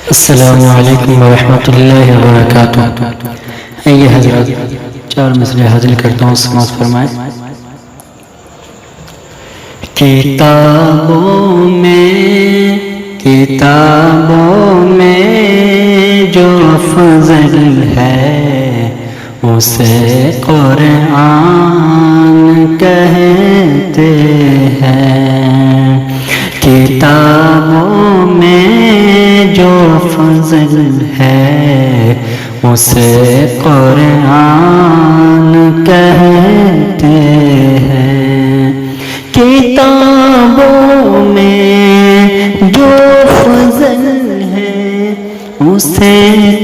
السلام علیکم ورحمۃ اللہ وبرکاتہ۔ یہ حضرات چار مسئلے حاصل کرتا ہوں، سماعت فرمائیں۔ کتابوں میں جو افضل ہے اسے قرآن کہتے ہیں۔ کتابوں میں جو فضل ہے اسے قرآن کہتے ہیں۔ کتابوں میں جو فضل ہے اسے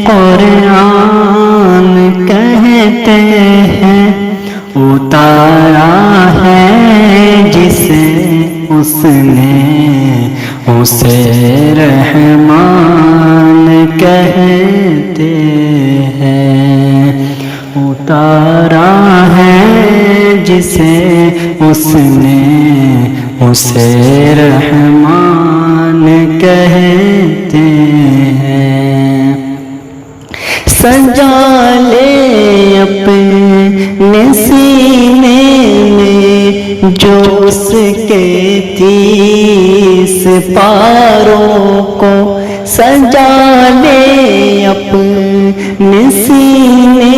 قرآن کہتے ہیں۔ اتارا ہے جسے اس نے اسے رحمان کہتے ہیں۔ اتارا ہے جسے اس نے اسے رحمان کہتے ہیں۔ سجا لے اپنے سینے میں جو اس کے 30 پاروں کو، سجا لے اپنے سینے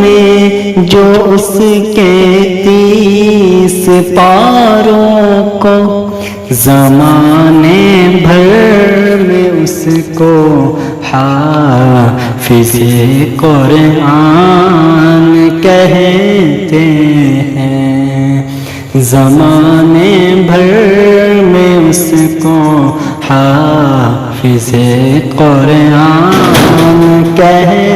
میں جو اس کے 30 پاروں کو، زمانے بھر میں اس کو حافظ قرآن کہتے ہیں۔ زمانے بھر میں اس کو حافظ قرآن